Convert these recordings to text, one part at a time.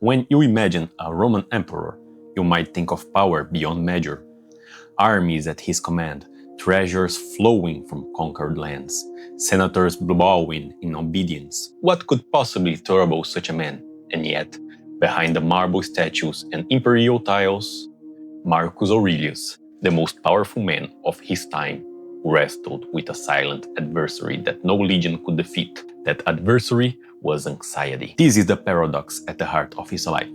When you imagine a Roman emperor, you might think of power beyond measure, armies at his command, treasures flowing from conquered lands, senators bowing in obedience. What could possibly trouble such a man? And yet, behind the marble statues and imperial tiles, Marcus Aurelius, the most powerful man of his time, wrestled with a silent adversary that no legion could defeat. That adversary was anxiety. This is the paradox at the heart of his life.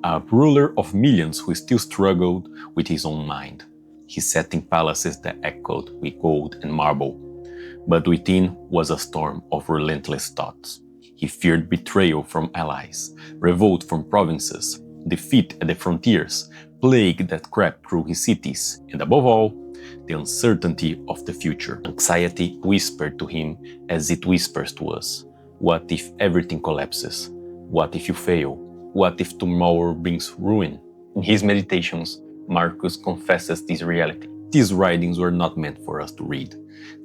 A ruler of millions who still struggled with his own mind. He sat in palaces that echoed with gold and marble, but within was a storm of relentless thoughts. He feared betrayal from allies, revolt from provinces, defeat at the frontiers, plague that crept through his cities, and above all, the uncertainty of the future. Anxiety whispered to him as it whispers to us. What if everything collapses? What if you fail? What if tomorrow brings ruin? In his meditations, Marcus confesses this reality. These writings were not meant for us to read.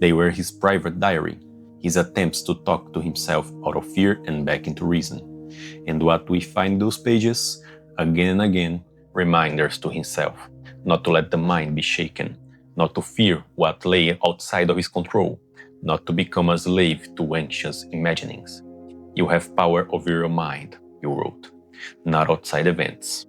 They were his private diary, his attempts to talk to himself out of fear and back into reason. And what we find in those pages, again and again, reminders to himself, not to let the mind be shaken, not to fear what lay outside of his control, not to become a slave to anxious imaginings. You have power over your mind, you wrote, not outside events.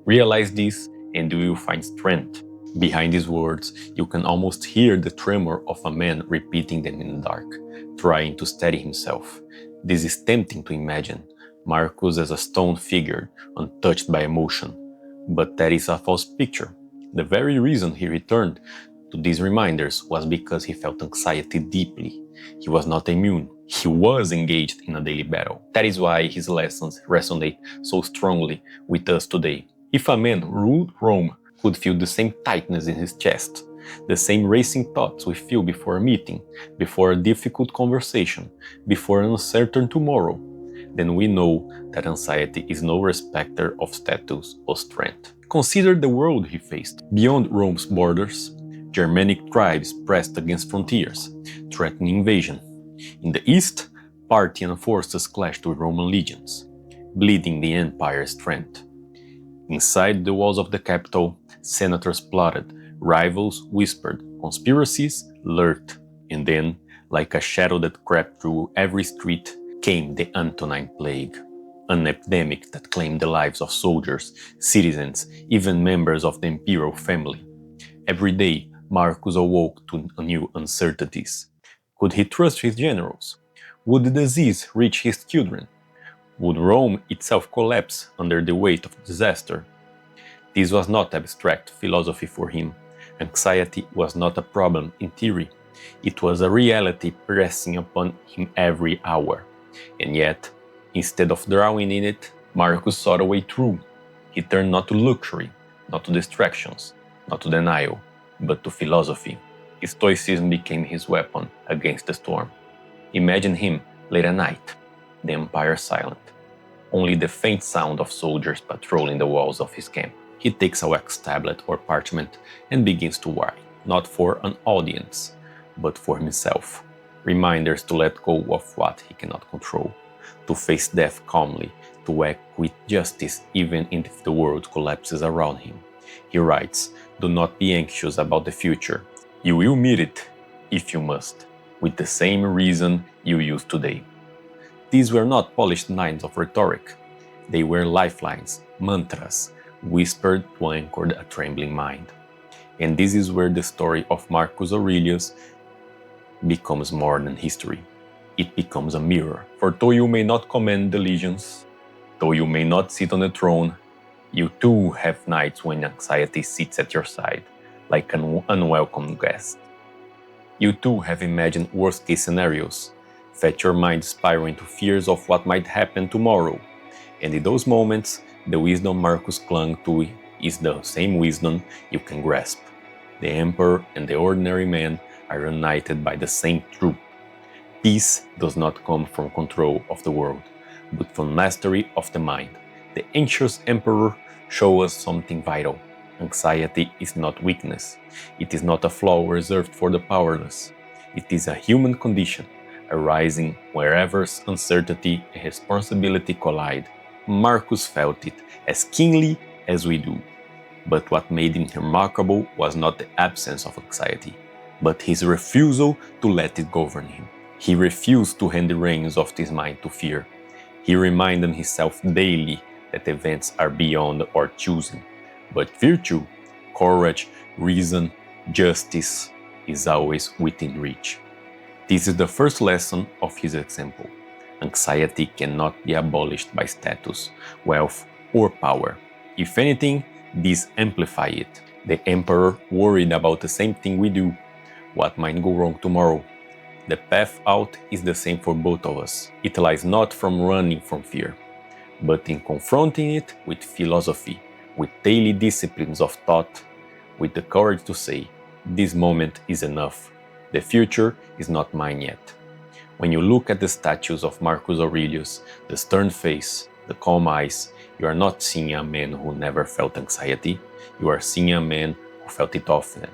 Realize this and you will find strength. Behind these words, you can almost hear the tremor of a man repeating them in the dark, trying to steady himself. This is tempting to imagine Marcus as a stone figure, untouched by emotion. But that is a false picture. The very reason he returned to these reminders was because he felt anxiety deeply. He was not immune. He was engaged in a daily battle. That is why his lessons resonate so strongly with us today. If a man ruled Rome could feel the same tightness in his chest, the same racing thoughts we feel before a meeting, before a difficult conversation, before an uncertain tomorrow, then we know that anxiety is no respecter of status or strength. Consider the world he faced. Beyond Rome's borders, Germanic tribes pressed against frontiers, threatening invasion. In the east, Parthian forces clashed with Roman legions, bleeding the empire's strength. Inside the walls of the capital, senators plotted, rivals whispered, conspiracies lurked, and then, like a shadow that crept through every street, came the Antonine Plague, an epidemic that claimed the lives of soldiers, citizens, even members of the imperial family. Every day, Marcus awoke to new uncertainties. Could he trust his generals? Would the disease reach his children? Would Rome itself collapse under the weight of disaster? This was not abstract philosophy for him. Anxiety was not a problem in theory. It was a reality pressing upon him every hour. And yet, instead of drowning in it, Marcus sought a way through. He turned not to luxury, not to distractions, not to denial, but to philosophy. Stoicism became his weapon against the storm. Imagine him late at night, the empire silent, only the faint sound of soldiers patrolling the walls of his camp. He takes a wax tablet or parchment and begins to write, not for an audience, but for himself. Reminders to let go of what he cannot control, to face death calmly, to act with justice even if the world collapses around him. He writes, "Do not be anxious about the future. You will meet it, if you must, with the same reason you use today." These were not polished lines of rhetoric. They were lifelines, mantras, whispered to anchor a trembling mind. And this is where the story of Marcus Aurelius becomes more than history. It becomes a mirror. For though you may not command the legions, though you may not sit on the throne, you too have nights when anxiety sits at your side, like an unwelcome guest. You too have imagined worst-case scenarios, fed your mind spiraling to fears of what might happen tomorrow. And in those moments, the wisdom Marcus clung to is the same wisdom you can grasp. The emperor and the ordinary man are united by the same truth. Peace does not come from control of the world, but from mastery of the mind. The anxious emperor shows us something vital. Anxiety is not weakness. It is not a flaw reserved for the powerless. It is a human condition, arising wherever uncertainty and responsibility collide. Marcus felt it as keenly as we do. But what made him remarkable was not the absence of anxiety, but his refusal to let it govern him. He refused to hand the reins of his mind to fear. He reminded himself daily that events are beyond our choosing. But virtue, courage, reason, justice is always within reach. This is the first lesson of his example. Anxiety cannot be abolished by status, wealth, or power. If anything, these amplify it. The emperor worried about the same thing we do. What might go wrong tomorrow? The path out is the same for both of us. It lies not from running from fear, but in confronting it with philosophy, with daily disciplines of thought, with the courage to say, this moment is enough. The future is not mine yet. When you look at the statues of Marcus Aurelius, the stern face, the calm eyes, you are not seeing a man who never felt anxiety, you are seeing a man who felt it often,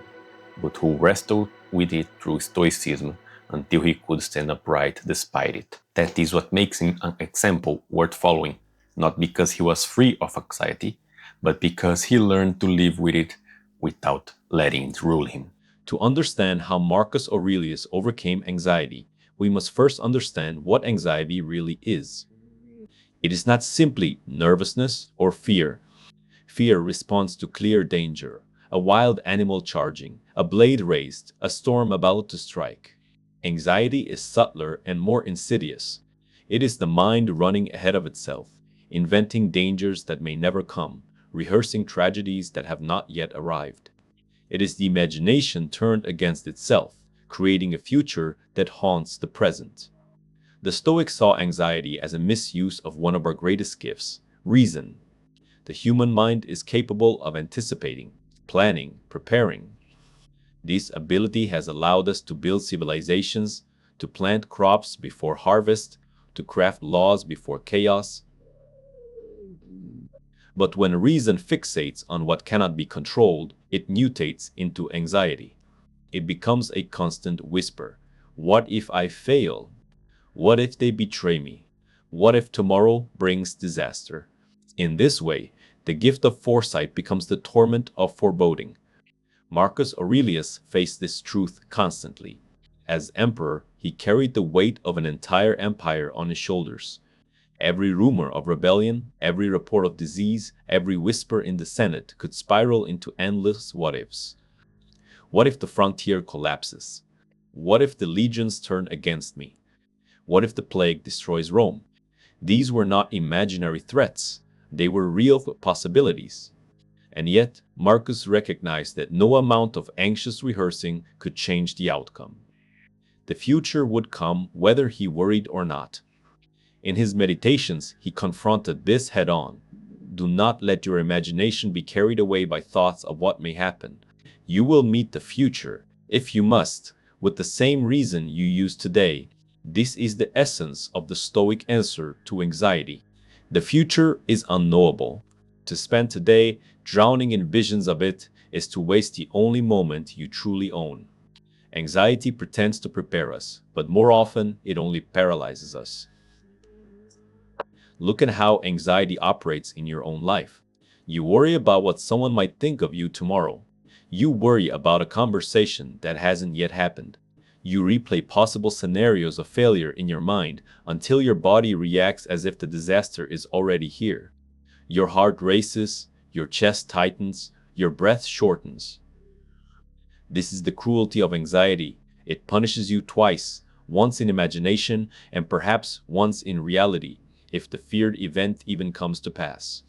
but who wrestled with it through Stoicism until he could stand upright despite it. That is what makes him an example worth following, not because he was free of anxiety, but because he learned to live with it without letting it rule him. To understand how Marcus Aurelius overcame anxiety, we must first understand what anxiety really is. It is not simply nervousness or fear. Fear responds to clear danger, a wild animal charging, a blade raised, a storm about to strike. Anxiety is subtler and more insidious. It is the mind running ahead of itself, inventing dangers that may never come, rehearsing tragedies that have not yet arrived. It is the imagination turned against itself, creating a future that haunts the present. The Stoics saw anxiety as a misuse of one of our greatest gifts, reason. The human mind is capable of anticipating, planning, preparing. This ability has allowed us to build civilizations, to plant crops before harvest, to craft laws before chaos. But when reason fixates on what cannot be controlled, it mutates into anxiety. It becomes a constant whisper. What if I fail? What if they betray me? What if tomorrow brings disaster? In this way, the gift of foresight becomes the torment of foreboding. Marcus Aurelius faced this truth constantly. As emperor, he carried the weight of an entire empire on his shoulders. Every rumor of rebellion, every report of disease, every whisper in the Senate could spiral into endless what ifs. What if the frontier collapses? What if the legions turn against me? What if the plague destroys Rome? These were not imaginary threats, they were real possibilities. And yet, Marcus recognized that no amount of anxious rehearsing could change the outcome. The future would come whether he worried or not. In his meditations, he confronted this head on. Do not let your imagination be carried away by thoughts of what may happen. You will meet the future, if you must, with the same reason you use today. This is the essence of the Stoic answer to anxiety. The future is unknowable. To spend today drowning in visions of it is to waste the only moment you truly own. Anxiety pretends to prepare us, but more often it only paralyzes us. Look at how anxiety operates in your own life. You worry about what someone might think of you tomorrow. You worry about a conversation that hasn't yet happened. You replay possible scenarios of failure in your mind until your body reacts as if the disaster is already here. Your heart races, your chest tightens, your breath shortens. This is the cruelty of anxiety. It punishes you twice, once in imagination and perhaps once in reality, if the feared event even comes to pass.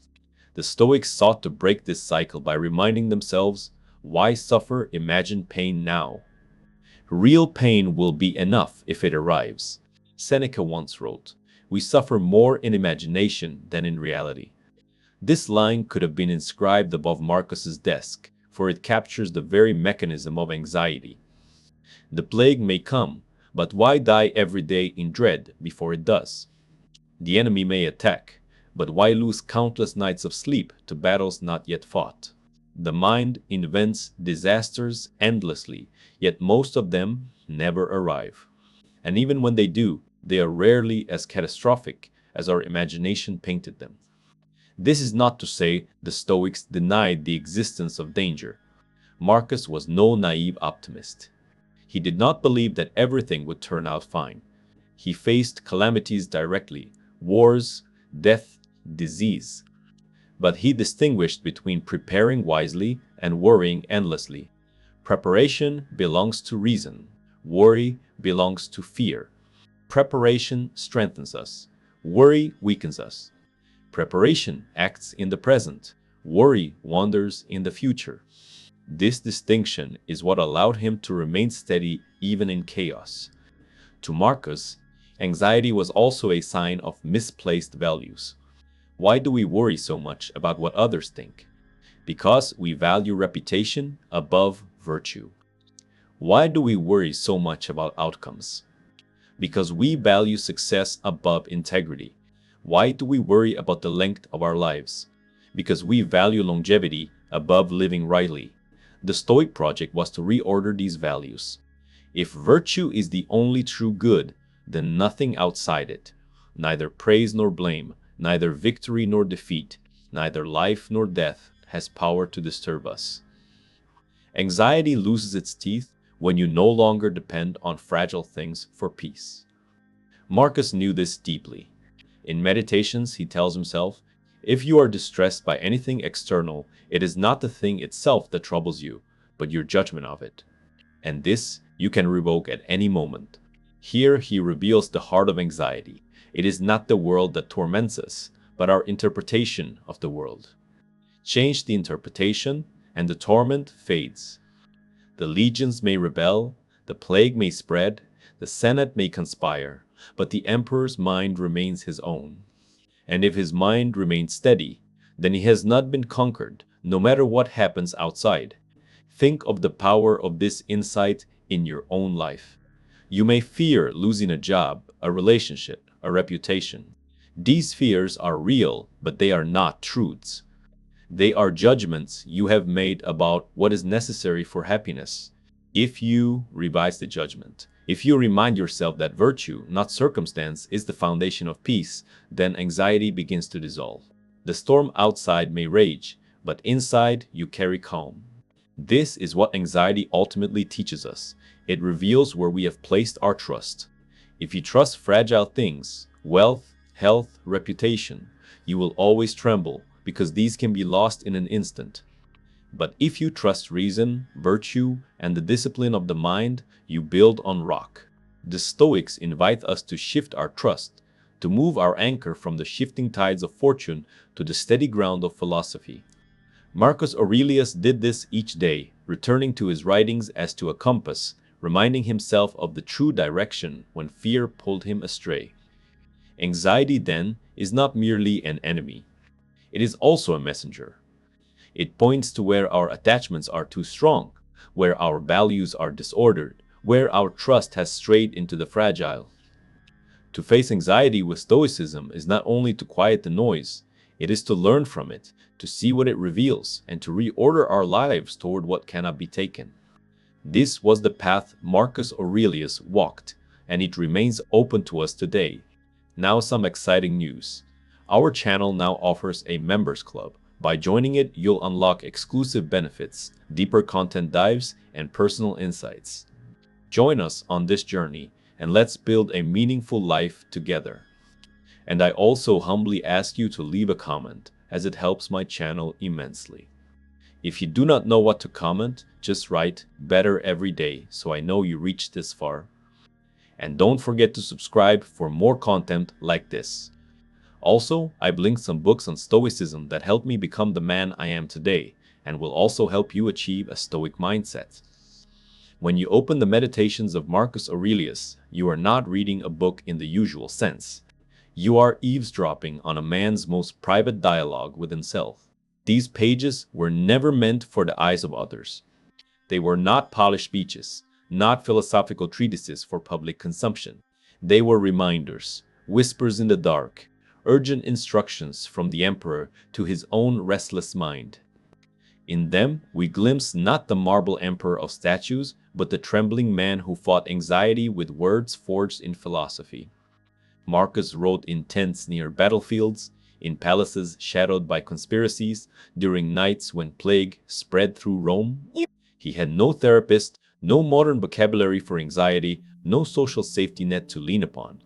The Stoics sought to break this cycle by reminding themselves, why suffer imagined pain now? Real pain will be enough if it arrives. Seneca once wrote, we suffer more in imagination than in reality. This line could have been inscribed above Marcus's desk, for it captures the very mechanism of anxiety. The plague may come, but why die every day in dread before it does? The enemy may attack, but why lose countless nights of sleep to battles not yet fought? The mind invents disasters endlessly, yet most of them never arrive. And even when they do, they are rarely as catastrophic as our imagination painted them. This is not to say the Stoics denied the existence of danger. Marcus was no naive optimist. He did not believe that everything would turn out fine. He faced calamities directly, wars, death, disease. But he distinguished between preparing wisely and worrying endlessly. Preparation belongs to reason. Worry belongs to fear. Preparation strengthens us. Worry weakens us. Preparation acts in the present. Worry wanders in the future. This distinction is what allowed him to remain steady even in chaos. To Marcus, anxiety was also a sign of misplaced values. Why do we worry so much about what others think? Because we value reputation above virtue. Why do we worry so much about outcomes? Because we value success above integrity. Why do we worry about the length of our lives? Because we value longevity above living rightly. The Stoic project was to reorder these values. If virtue is the only true good, then nothing outside it, neither praise nor blame, neither victory nor defeat, neither life nor death, has power to disturb us. Anxiety loses its teeth when you no longer depend on fragile things for peace. Marcus knew this deeply. In Meditations, he tells himself, if you are distressed by anything external, it is not the thing itself that troubles you, but your judgment of it. And this you can revoke at any moment. Here he reveals the heart of anxiety. It is not the world that torments us, but our interpretation of the world. Change the interpretation, and the torment fades. The legions may rebel, the plague may spread, the Senate may conspire, but the emperor's mind remains his own. And if his mind remains steady, then he has not been conquered, no matter what happens outside. Think of the power of this insight in your own life. You may fear losing a job, a relationship, a reputation. These fears are real, but they are not truths. They are judgments you have made about what is necessary for happiness. If you revise the judgment, if you remind yourself that virtue, not circumstance, is the foundation of peace, then anxiety begins to dissolve. The storm outside may rage, but inside you carry calm. This is what anxiety ultimately teaches us. It reveals where we have placed our trust. If you trust fragile things, wealth, health, reputation, you will always tremble because these can be lost in an instant. But if you trust reason, virtue, and the discipline of the mind, you build on rock. The Stoics invite us to shift our trust, to move our anchor from the shifting tides of fortune to the steady ground of philosophy. Marcus Aurelius did this each day, returning to his writings as to a compass, reminding himself of the true direction when fear pulled him astray. Anxiety, then, is not merely an enemy. It is also a messenger. It points to where our attachments are too strong, where our values are disordered, where our trust has strayed into the fragile. To face anxiety with Stoicism is not only to quiet the noise, it is to learn from it, to see what it reveals, and to reorder our lives toward what cannot be taken. This was the path Marcus Aurelius walked, and it remains open to us today. Now some exciting news. Our channel now offers a members club. By joining it, you'll unlock exclusive benefits, deeper content dives, and personal insights. Join us on this journey, and let's build a meaningful life together. And I also humbly ask you to leave a comment, as it helps my channel immensely. If you do not know what to comment, just write "better every day" so I know you reached this far. And don't forget to subscribe for more content like this. Also, I've linked some books on Stoicism that helped me become the man I am today, and will also help you achieve a Stoic mindset. When you open the Meditations of Marcus Aurelius, you are not reading a book in the usual sense. You are eavesdropping on a man's most private dialogue with himself. These pages were never meant for the eyes of others. They were not polished speeches, not philosophical treatises for public consumption. They were reminders, whispers in the dark, urgent instructions from the emperor to his own restless mind. In them, we glimpse not the marble emperor of statues, but the trembling man who fought anxiety with words forged in philosophy. Marcus wrote in tents near battlefields, in palaces shadowed by conspiracies, during nights when plague spread through Rome. He had no therapist, no modern vocabulary for anxiety, no social safety net to lean upon.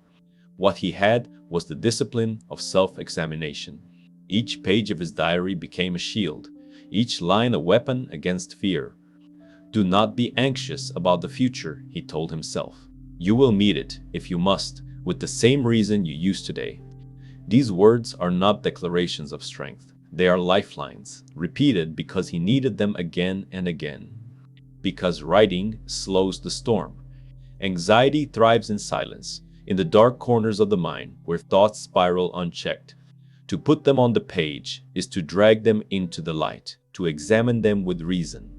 What he had was the discipline of self-examination. Each page of his diary became a shield, each line a weapon against fear. Do not be anxious about the future, he told himself. You will meet it, if you must, with the same reason you use today. These words are not declarations of strength. They are lifelines, repeated because he needed them again and again. Because writing slows the storm. Anxiety thrives in silence, in the dark corners of the mind where thoughts spiral unchecked. To put them on the page is to drag them into the light, to examine them with reason.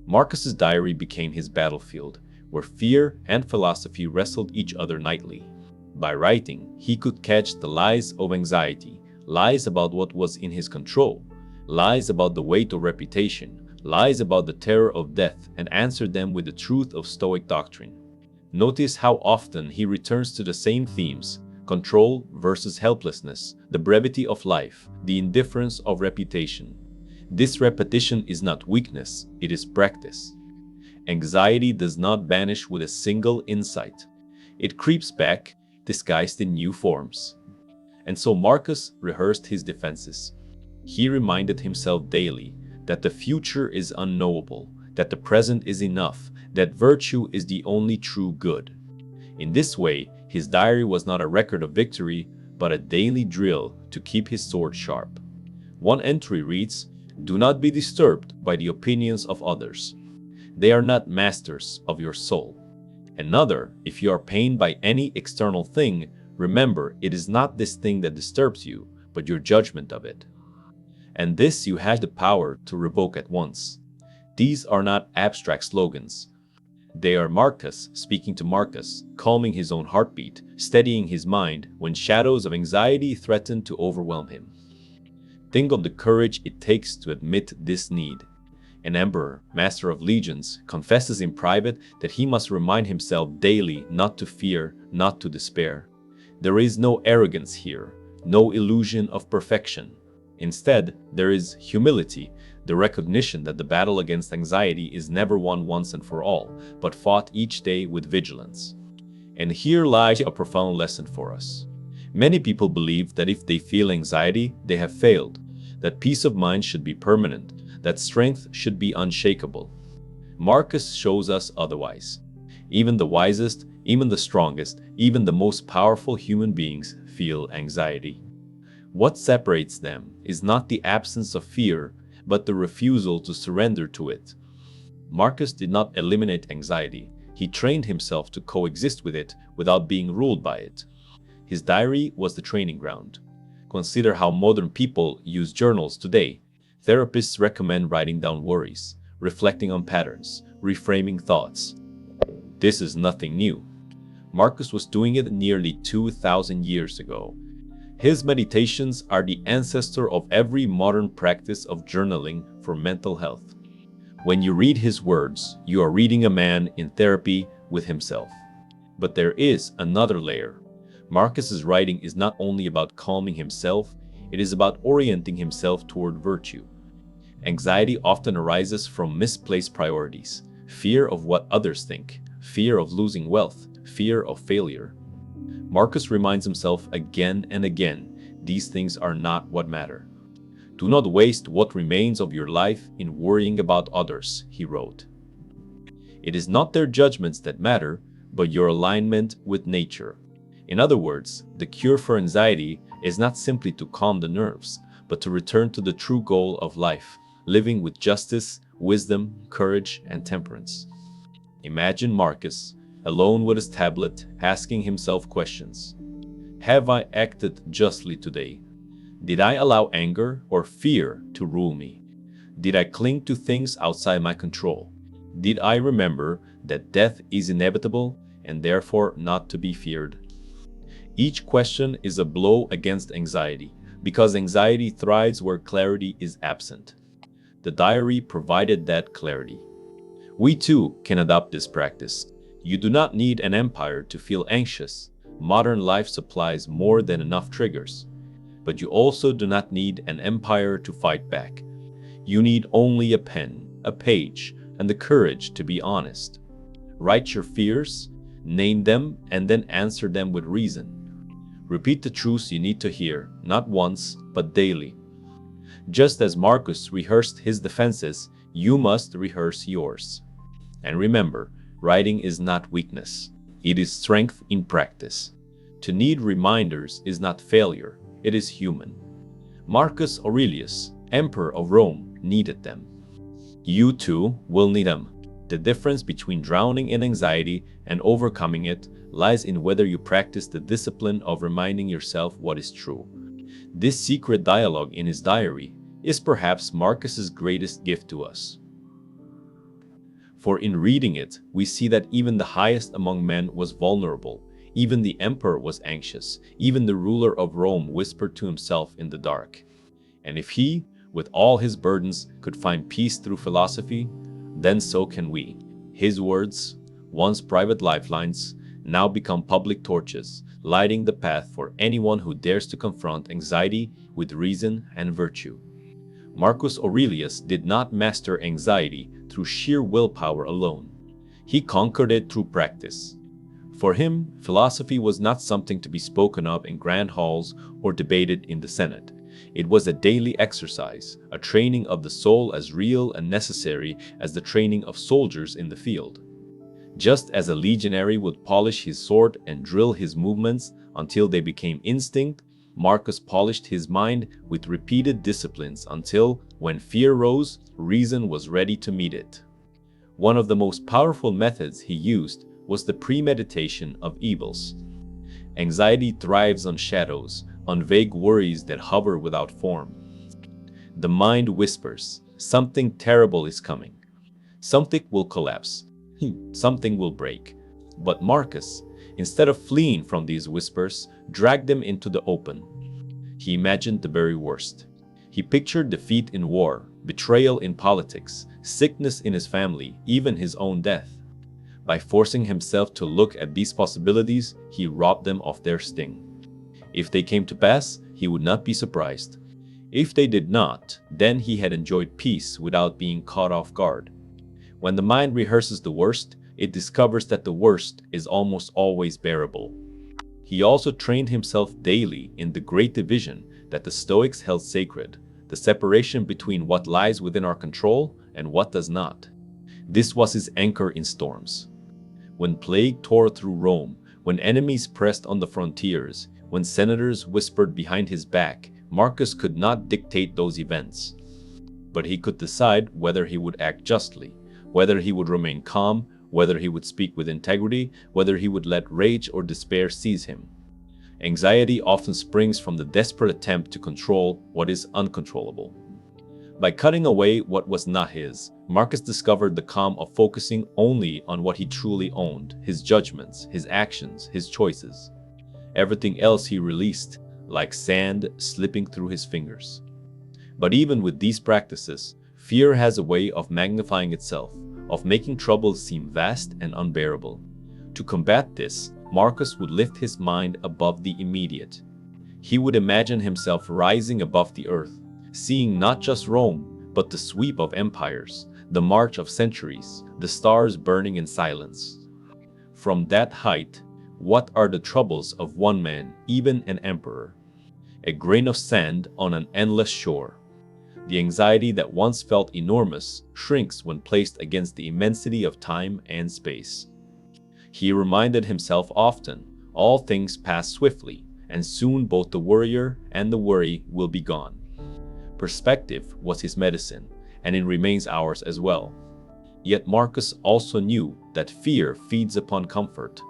Marcus's diary became his battlefield, where fear and philosophy wrestled each other nightly. By writing, he could catch the lies of anxiety, lies about what was in his control, lies about the weight of reputation, lies about the terror of death, and answer them with the truth of Stoic doctrine. Notice how often he returns to the same themes: control versus helplessness, the brevity of life, the indifference of reputation. This repetition is not weakness, it is practice. Anxiety does not vanish with a single insight. It creeps back, disguised in new forms. And so Marcus rehearsed his defenses. He reminded himself daily that the future is unknowable, that the present is enough, that virtue is the only true good. In this way, his diary was not a record of victory, but a daily drill to keep his sword sharp. One entry reads, "Do not be disturbed by the opinions of others. They are not masters of your soul." Another, "If you are pained by any external thing, remember it is not this thing that disturbs you, but your judgment of it. And this you have the power to revoke at once." These are not abstract slogans. They are Marcus speaking to Marcus, calming his own heartbeat, steadying his mind when shadows of anxiety threaten to overwhelm him. Think of the courage it takes to admit this need. An emperor, master of legions, confesses in private that he must remind himself daily not to fear, not to despair. There is no arrogance here, no illusion of perfection. Instead, there is humility, the recognition that the battle against anxiety is never won once and for all, but fought each day with vigilance. And here lies a profound lesson for us. Many people believe that if they feel anxiety, they have failed, that peace of mind should be permanent, that strength should be unshakable. Marcus shows us otherwise. Even the wisest, even the strongest, even the most powerful human beings feel anxiety. What separates them is not the absence of fear, but the refusal to surrender to it. Marcus did not eliminate anxiety. He trained himself to coexist with it without being ruled by it. His diary was the training ground. Consider how modern people use journals today. Therapists recommend writing down worries, reflecting on patterns, reframing thoughts. This is nothing new. Marcus was doing it nearly 2,000 years ago. His meditations are the ancestor of every modern practice of journaling for mental health. When you read his words, you are reading a man in therapy with himself. But there is another layer. Marcus's writing is not only about calming himself, it is about orienting himself toward virtue. Anxiety often arises from misplaced priorities, fear of what others think, fear of losing wealth, fear of failure. Marcus reminds himself again and again, these things are not what matter. Do not waste what remains of your life in worrying about others, he wrote. It is not their judgments that matter, but your alignment with nature. In other words, the cure for anxiety is not simply to calm the nerves, but to return to the true goal of life, living with justice, wisdom, courage, and temperance. Imagine Marcus, alone with his tablet, asking himself questions. Have I acted justly today? Did I allow anger or fear to rule me? Did I cling to things outside my control? Did I remember that death is inevitable and therefore not to be feared? Each question is a blow against anxiety, because anxiety thrives where clarity is absent. The diary provided that clarity. We too can adopt this practice. You do not need an empire to feel anxious. Modern life supplies more than enough triggers. But you also do not need an empire to fight back. You need only a pen, a page, and the courage to be honest. Write your fears, name them, and then answer them with reason. Repeat the truths you need to hear, not once, but daily. Just as Marcus rehearsed his defenses, you must rehearse yours. And remember, writing is not weakness. It is strength in practice. To need reminders is not failure, it is human. Marcus Aurelius, Emperor of Rome, needed them. You too will need them. The difference between drowning in anxiety and overcoming it lies in whether you practice the discipline of reminding yourself what is true. This secret dialogue in his diary is perhaps Marcus's greatest gift to us. For in reading it, we see that even the highest among men was vulnerable. Even the emperor was anxious. Even the ruler of Rome whispered to himself in the dark. And if he, with all his burdens, could find peace through philosophy, then so can we. His words, once private lifelines, now become public torches, lighting the path for anyone who dares to confront anxiety with reason and virtue. Marcus Aurelius did not master anxiety through sheer willpower alone. He conquered it through practice. For him, philosophy was not something to be spoken of in grand halls or debated in the Senate. It was a daily exercise, a training of the soul as real and necessary as the training of soldiers in the field. Just as a legionary would polish his sword and drill his movements until they became instinct, Marcus polished his mind with repeated disciplines until, when fear rose, reason was ready to meet it. One of the most powerful methods he used was the premeditation of evils. Anxiety thrives on shadows, on vague worries that hover without form. The mind whispers, something terrible is coming. Something will collapse. Something will break. But Marcus, instead of fleeing from these whispers, dragged them into the open. He imagined the very worst. He pictured defeat in war, betrayal in politics, sickness in his family, even his own death. By forcing himself to look at these possibilities, he robbed them of their sting. If they came to pass, he would not be surprised. If they did not, then he had enjoyed peace without being caught off guard. When the mind rehearses the worst, it discovers that the worst is almost always bearable. He also trained himself daily in the great division that the Stoics held sacred, the separation between what lies within our control and what does not. This was his anchor in storms. When plague tore through Rome, when enemies pressed on the frontiers, when senators whispered behind his back, Marcus could not dictate those events. But he could decide whether he would act justly, whether he would remain calm, whether he would speak with integrity, whether he would let rage or despair seize him. Anxiety often springs from the desperate attempt to control what is uncontrollable. By cutting away what was not his, Marcus discovered the calm of focusing only on what he truly owned, his judgments, his actions, his choices. Everything else he released, like sand slipping through his fingers. But even with these practices, fear has a way of magnifying itself, of making troubles seem vast and unbearable. To combat this, Marcus would lift his mind above the immediate. He would imagine himself rising above the earth, seeing not just Rome, but the sweep of empires, the march of centuries, the stars burning in silence. From that height, what are the troubles of one man, even an emperor? A grain of sand on an endless shore. The anxiety that once felt enormous shrinks when placed against the immensity of time and space. He reminded himself often, all things pass swiftly, and soon both the worrier and the worry will be gone. Perspective was his medicine, and it remains ours as well. Yet Marcus also knew that fear feeds upon comfort.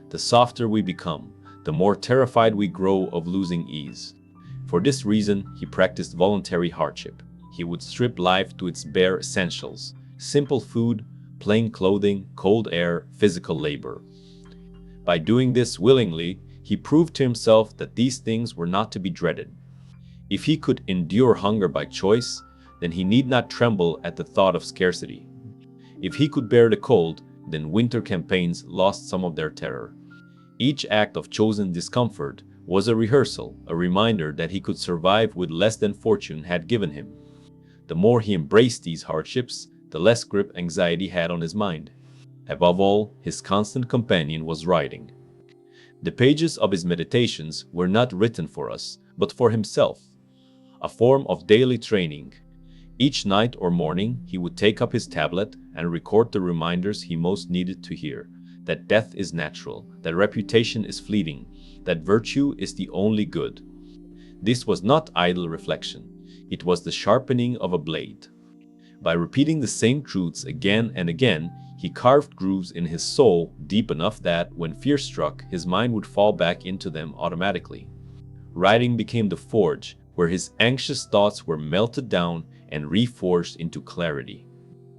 The softer we become, the more terrified we grow of losing ease. For this reason, he practiced voluntary hardship. He would strip life to its bare essentials: simple food, plain clothing, cold air, physical labor. By doing this willingly, he proved to himself that these things were not to be dreaded. If he could endure hunger by choice, then he need not tremble at the thought of scarcity. If he could bear the cold, then winter campaigns lost some of their terror. Each act of chosen discomfort was a rehearsal, a reminder that he could survive with less than fortune had given him. The more he embraced these hardships, the less grip anxiety had on his mind. Above all, his constant companion was writing. The pages of his meditations were not written for us, but for himself, a form of daily training. Each night or morning, he would take up his tablet and record the reminders he most needed to hear: that death is natural, that reputation is fleeting, that virtue is the only good. This was not idle reflection, it was the sharpening of a blade. By repeating the same truths again and again, he carved grooves in his soul deep enough that, when fear struck, his mind would fall back into them automatically. Writing became the forge where his anxious thoughts were melted down and reforged into clarity.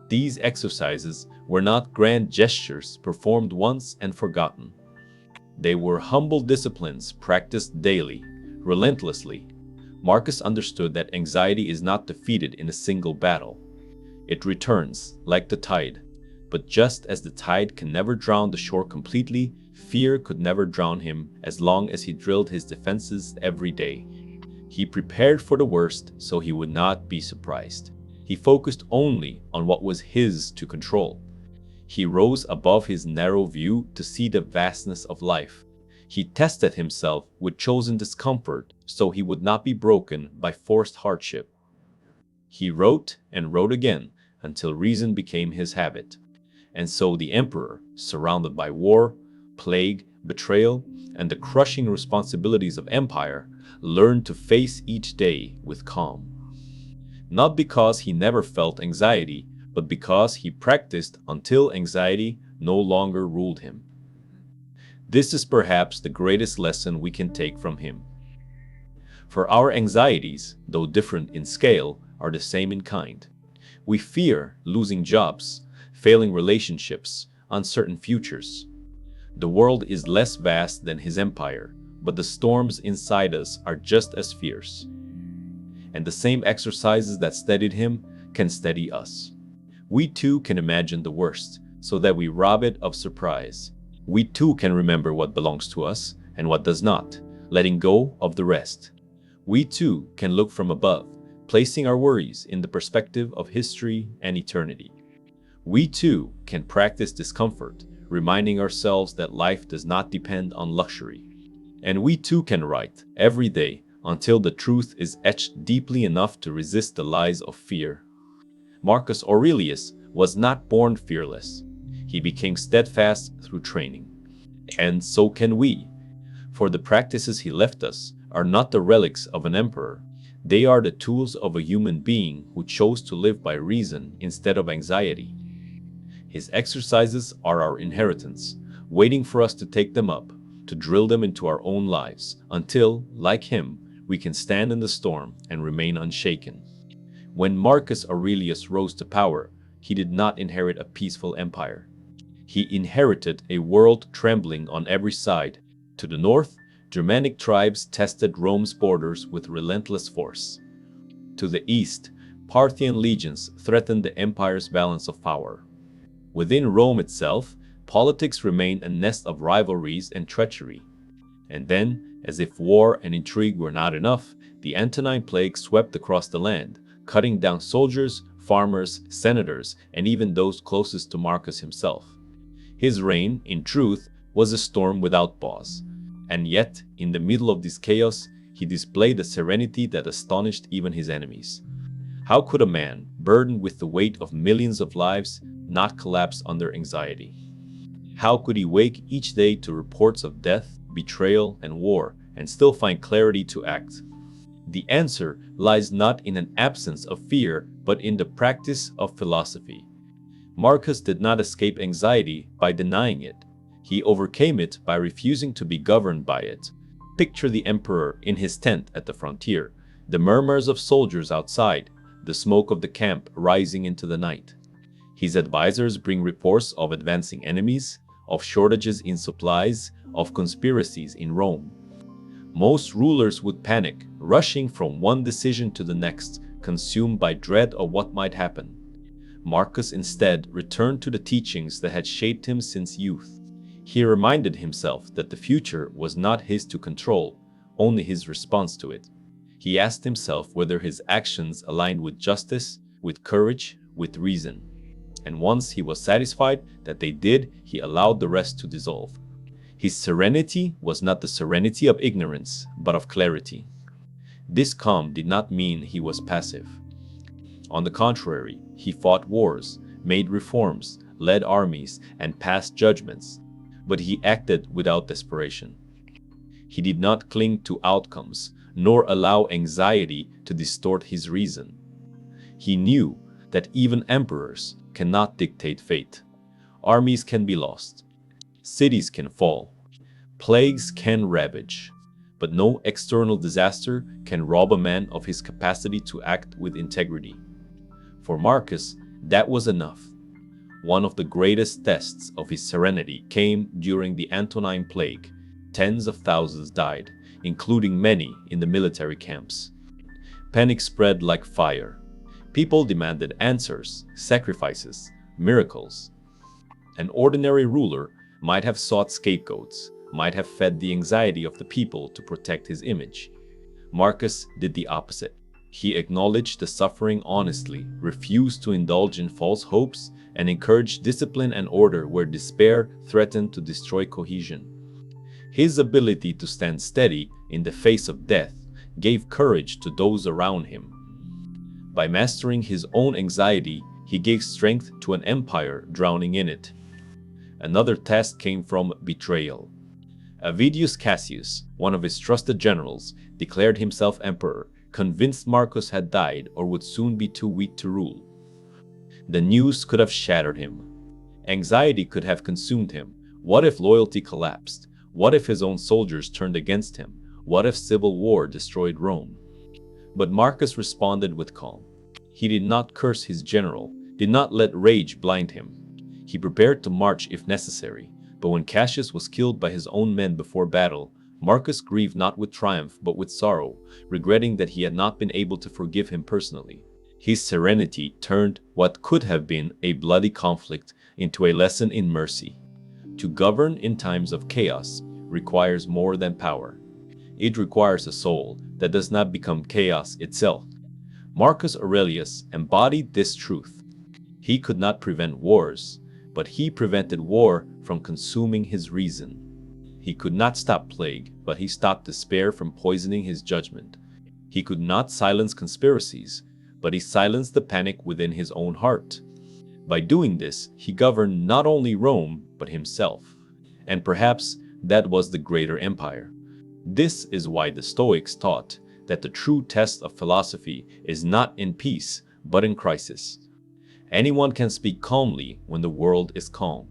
These exercises were not grand gestures performed once and forgotten. They were humble disciplines practiced daily, relentlessly. Marcus understood that anxiety is not defeated in a single battle. It returns, like the tide. But just as the tide can never drown the shore completely, fear could never drown him as long as he drilled his defenses every day. He prepared for the worst so he would not be surprised. He focused only on what was his to control. He rose above his narrow view to see the vastness of life. He tested himself with chosen discomfort so he would not be broken by forced hardship. He wrote and wrote again until reason became his habit. And so the emperor, surrounded by war, plague, betrayal, and the crushing responsibilities of empire, learned to face each day with calm. Not because he never felt anxiety, but because he practiced until anxiety no longer ruled him. This is perhaps the greatest lesson we can take from him. For our anxieties, though different in scale, are the same in kind. We fear losing jobs, failing relationships, uncertain futures. The world is less vast than his empire, but the storms inside us are just as fierce. And the same exercises that steadied him can steady us. We too can imagine the worst, so that we rob it of surprise. We too can remember what belongs to us and what does not, letting go of the rest. We too can look from above, placing our worries in the perspective of history and eternity. We too can practice discomfort, reminding ourselves that life does not depend on luxury. And we too can write every day until the truth is etched deeply enough to resist the lies of fear. Marcus Aurelius was not born fearless. He became steadfast through training. And so can we. For the practices he left us are not the relics of an emperor. They are the tools of a human being who chose to live by reason instead of anxiety. His exercises are our inheritance, waiting for us to take them up, to drill them into our own lives, until, like him, we can stand in the storm and remain unshaken. When Marcus Aurelius rose to power, he did not inherit a peaceful empire. He inherited a world trembling on every side. To the north, Germanic tribes tested Rome's borders with relentless force. To the east, Parthian legions threatened the empire's balance of power. Within Rome itself, politics remained a nest of rivalries and treachery. And then, as if war and intrigue were not enough, the Antonine Plague swept across the land, cutting down soldiers, farmers, senators, and even those closest to Marcus himself. His reign, in truth, was a storm without pause. And yet, in the middle of this chaos, he displayed a serenity that astonished even his enemies. How could a man, burdened with the weight of millions of lives, not collapse under anxiety? How could he wake each day to reports of death, betrayal, and war, and still find clarity to act? The answer lies not in an absence of fear, but in the practice of philosophy. Marcus did not escape anxiety by denying it. He overcame it by refusing to be governed by it. Picture the emperor in his tent at the frontier, the murmurs of soldiers outside, the smoke of the camp rising into the night. His advisors bring reports of advancing enemies, of shortages in supplies, of conspiracies in Rome. Most rulers would panic, rushing from one decision to the next, consumed by dread of what might happen. Marcus instead returned to the teachings that had shaped him since youth. He reminded himself that the future was not his to control, only his response to it. He asked himself whether his actions aligned with justice, with courage, with reason. And once he was satisfied that they did, he allowed the rest to dissolve. His serenity was not the serenity of ignorance, but of clarity. This calm did not mean he was passive. On the contrary, he fought wars, made reforms, led armies, and passed judgments, but he acted without desperation. He did not cling to outcomes, nor allow anxiety to distort his reason. He knew that even emperors cannot dictate fate. Armies can be lost. Cities can fall. Plagues can ravage. But no external disaster can rob a man of his capacity to act with integrity. For Marcus, that was enough. One of the greatest tests of his serenity came during the Antonine Plague. Tens of thousands died, including many in the military camps. Panic spread like fire. People demanded answers, sacrifices, miracles. An ordinary ruler might have sought scapegoats, might have fed the anxiety of the people to protect his image. Marcus did the opposite. He acknowledged the suffering honestly, refused to indulge in false hopes, and encouraged discipline and order where despair threatened to destroy cohesion. His ability to stand steady in the face of death gave courage to those around him. By mastering his own anxiety, he gave strength to an empire drowning in it. Another test came from betrayal. Avidius Cassius, one of his trusted generals, declared himself emperor, convinced Marcus had died or would soon be too weak to rule. The news could have shattered him. Anxiety could have consumed him. What if loyalty collapsed? What if his own soldiers turned against him? What if civil war destroyed Rome? But Marcus responded with calm. He did not curse his general, did not let rage blind him. He prepared to march if necessary, but when Cassius was killed by his own men before battle, Marcus grieved not with triumph but with sorrow, regretting that he had not been able to forgive him personally. His serenity turned what could have been a bloody conflict into a lesson in mercy. To govern in times of chaos requires more than power. It requires a soul that does not become chaos itself. Marcus Aurelius embodied this truth. He could not prevent wars, but he prevented war from consuming his reason. He could not stop plague, but he stopped despair from poisoning his judgment. He could not silence conspiracies, but he silenced the panic within his own heart. By doing this, he governed not only Rome, but himself. And perhaps that was the greater empire. This is why the Stoics taught that the true test of philosophy is not in peace, but in crisis. Anyone can speak calmly when the world is calm.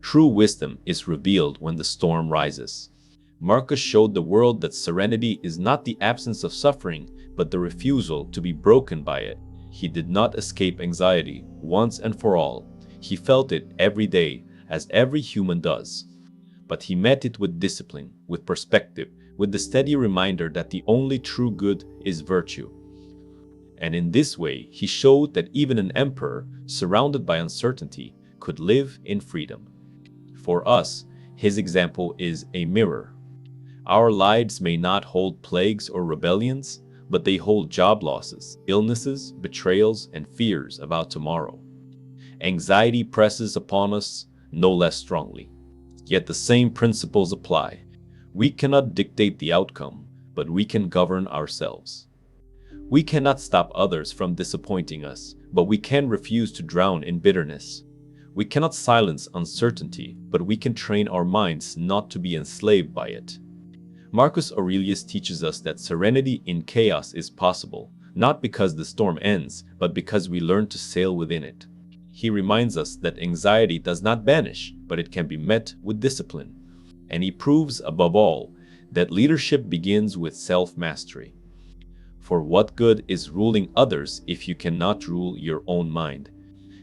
True wisdom is revealed when the storm rises. Marcus showed the world that serenity is not the absence of suffering, but the refusal to be broken by it. He did not escape anxiety once and for all. He felt it every day, as every human does. But he met it with discipline, with perspective, with the steady reminder that the only true good is virtue. And in this way, he showed that even an emperor, surrounded by uncertainty, could live in freedom. For us, his example is a mirror. Our lives may not hold plagues or rebellions, but they hold job losses, illnesses, betrayals, and fears about tomorrow. Anxiety presses upon us no less strongly. Yet the same principles apply. We cannot dictate the outcome, but we can govern ourselves. We cannot stop others from disappointing us, but we can refuse to drown in bitterness. We cannot silence uncertainty, but we can train our minds not to be enslaved by it. Marcus Aurelius teaches us that serenity in chaos is possible, not because the storm ends, but because we learn to sail within it. He reminds us that anxiety does not vanish, but it can be met with discipline. And he proves, above all, that leadership begins with self-mastery. For what good is ruling others if you cannot rule your own mind?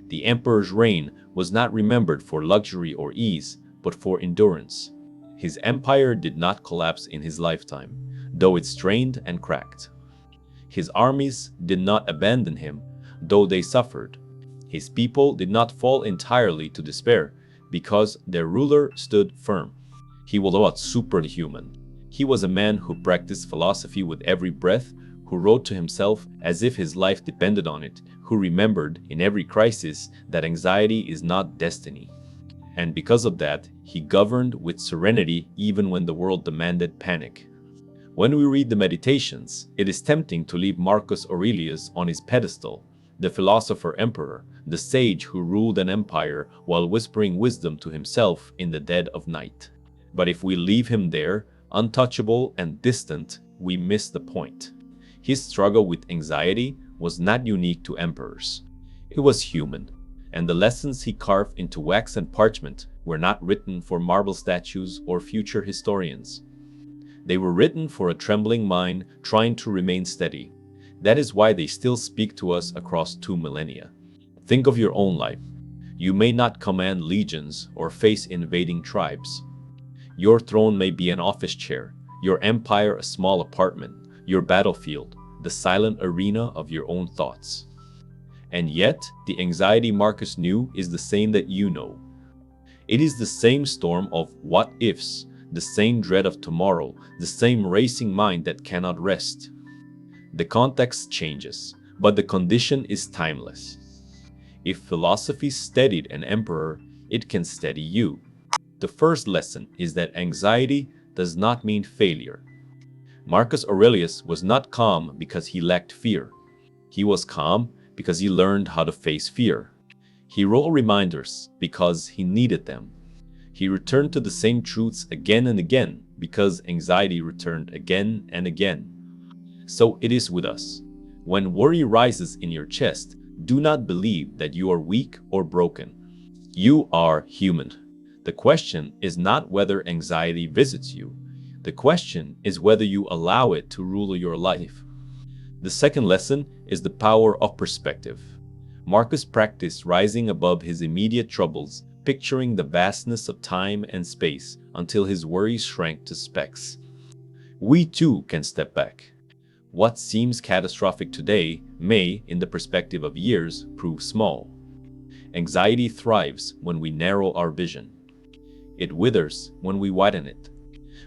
The emperor's reign was not remembered for luxury or ease, but for endurance. His empire did not collapse in his lifetime, though it strained and cracked. His armies did not abandon him, though they suffered. His people did not fall entirely to despair, because their ruler stood firm. He was not superhuman. He was a man who practiced philosophy with every breath, who wrote to himself as if his life depended on it, who remembered in every crisis that anxiety is not destiny. And because of that, he governed with serenity even when the world demanded panic. When we read the Meditations, it is tempting to leave Marcus Aurelius on his pedestal, the philosopher-emperor, the sage who ruled an empire while whispering wisdom to himself in the dead of night. But if we leave him there, untouchable and distant, we miss the point. His struggle with anxiety was not unique to emperors. It was human, and the lessons he carved into wax and parchment were not written for marble statues or future historians. They were written for a trembling mind trying to remain steady. That is why they still speak to us across 2 millennia. Think of your own life. You may not command legions or face invading tribes. Your throne may be an office chair, your empire a small apartment, your battlefield, the silent arena of your own thoughts. And yet, the anxiety Marcus knew is the same that you know. It is the same storm of what ifs, the same dread of tomorrow, the same racing mind that cannot rest. The context changes, but the condition is timeless. If philosophy steadied an emperor, it can steady you. The first lesson is that anxiety does not mean failure. Marcus Aurelius was not calm because he lacked fear. He was calm because he learned how to face fear. He wrote reminders because he needed them. He returned to the same truths again and again because anxiety returned again and again. So it is with us. When worry rises in your chest, do not believe that you are weak or broken. You are human. The question is not whether anxiety visits you. The question is whether you allow it to rule your life. The second lesson is the power of perspective. Marcus practiced rising above his immediate troubles, picturing the vastness of time and space until his worries shrank to specks. We too can step back. What seems catastrophic today may, in the perspective of years, prove small. Anxiety thrives when we narrow our vision. It withers when we widen it.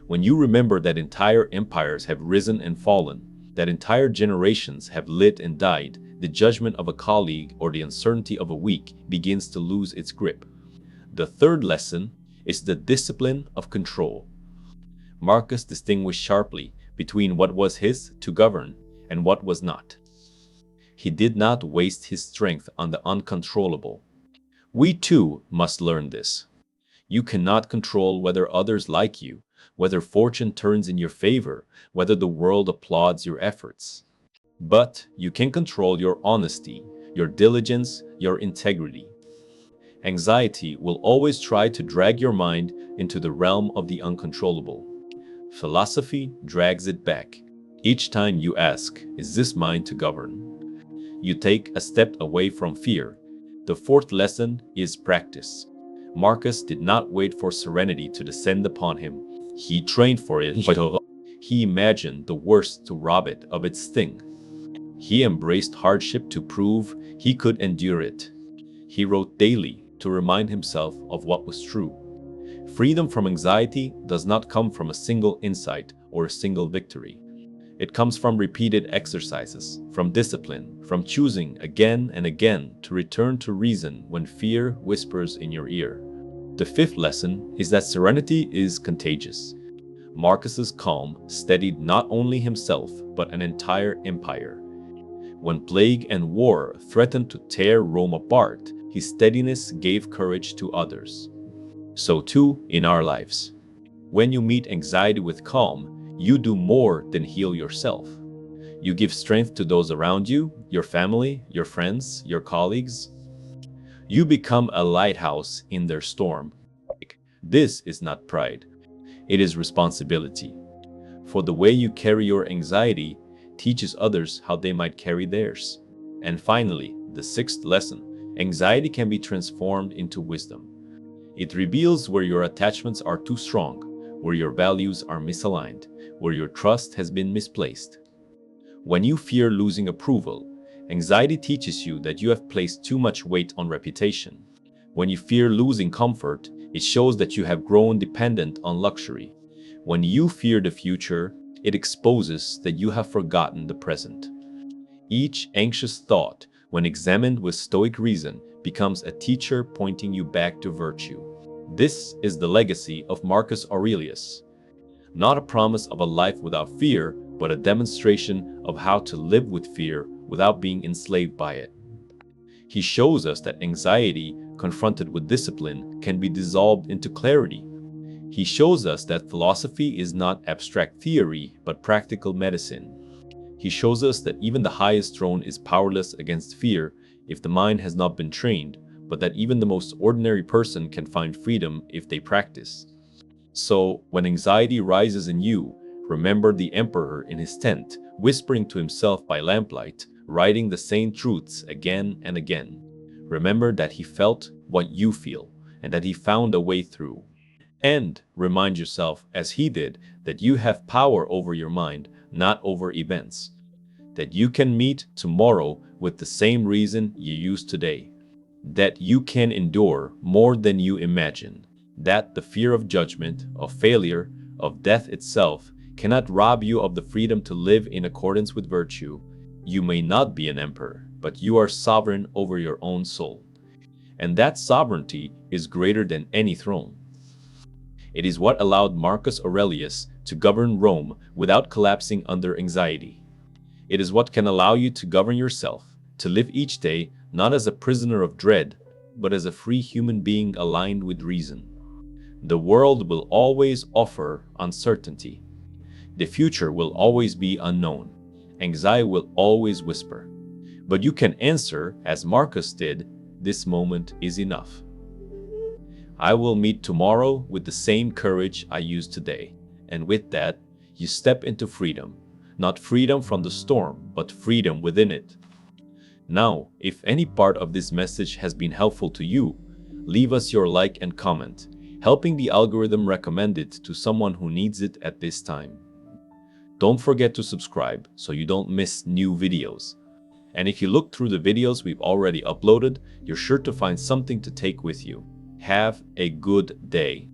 When you remember that entire empires have risen and fallen, that entire generations have lived and died, the judgment of a colleague or the uncertainty of a week begins to lose its grip. The third lesson is the discipline of control. Marcus distinguished sharply between what was his to govern and what was not. He did not waste his strength on the uncontrollable. We too must learn this. You cannot control whether others like you, whether fortune turns in your favor, whether the world applauds your efforts. But you can control your honesty, your diligence, your integrity. Anxiety will always try to drag your mind into the realm of the uncontrollable. Philosophy drags it back. Each time you ask, is this mine to govern? You take a step away from fear. The fourth lesson is practice. Marcus did not wait for serenity to descend upon him. He trained for it. He imagined the worst to rob it of its sting. He embraced hardship to prove he could endure it. He wrote daily to remind himself of what was true. Freedom from anxiety does not come from a single insight or a single victory. It comes from repeated exercises, from discipline, from choosing again and again to return to reason when fear whispers in your ear. The fifth lesson is that serenity is contagious. Marcus's calm steadied not only himself but an entire empire. When plague and war threatened to tear Rome apart, his steadiness gave courage to others. So too in our lives. When you meet anxiety with calm, you do more than heal yourself. You give strength to those around you, your family, your friends, your colleagues. You become a lighthouse in their storm. This is not pride. It is responsibility. For the way you carry your anxiety teaches others how they might carry theirs. And finally, the sixth lesson. Anxiety can be transformed into wisdom. It reveals where your attachments are too strong, where your values are misaligned, where your trust has been misplaced. When you fear losing approval, anxiety teaches you that you have placed too much weight on reputation. When you fear losing comfort, it shows that you have grown dependent on luxury. When you fear the future, it exposes that you have forgotten the present. Each anxious thought, when examined with Stoic reason, becomes a teacher pointing you back to virtue. This is the legacy of Marcus Aurelius. Not a promise of a life without fear, but a demonstration of how to live with fear without being enslaved by it. He shows us that anxiety, confronted with discipline, can be dissolved into clarity. He shows us that philosophy is not abstract theory, but practical medicine. He shows us that even the highest throne is powerless against fear if the mind has not been trained, but that even the most ordinary person can find freedom if they practice. So, when anxiety rises in you, remember the emperor in his tent, whispering to himself by lamplight, writing the same truths again and again. Remember that he felt what you feel, and that he found a way through. And remind yourself, as he did, that you have power over your mind, not over events. That you can meet tomorrow with the same reason you used today. That you can endure more than you imagine. That the fear of judgment, of failure, of death itself cannot rob you of the freedom to live in accordance with virtue. You may not be an emperor, but you are sovereign over your own soul. And that sovereignty is greater than any throne. It is what allowed Marcus Aurelius to govern Rome without collapsing under anxiety. It is what can allow you to govern yourself, to live each day not as a prisoner of dread, but as a free human being aligned with reason. The world will always offer uncertainty. The future will always be unknown. Anxiety will always whisper. But you can answer, as Marcus did, this moment is enough. I will meet tomorrow with the same courage I used today. And with that, you step into freedom. Not freedom from the storm, but freedom within it. Now, if any part of this message has been helpful to you, leave us your like and comment, helping the algorithm recommend it to someone who needs it at this time. Don't forget to subscribe so you don't miss new videos. And if you look through the videos we've already uploaded, you're sure to find something to take with you. Have a good day.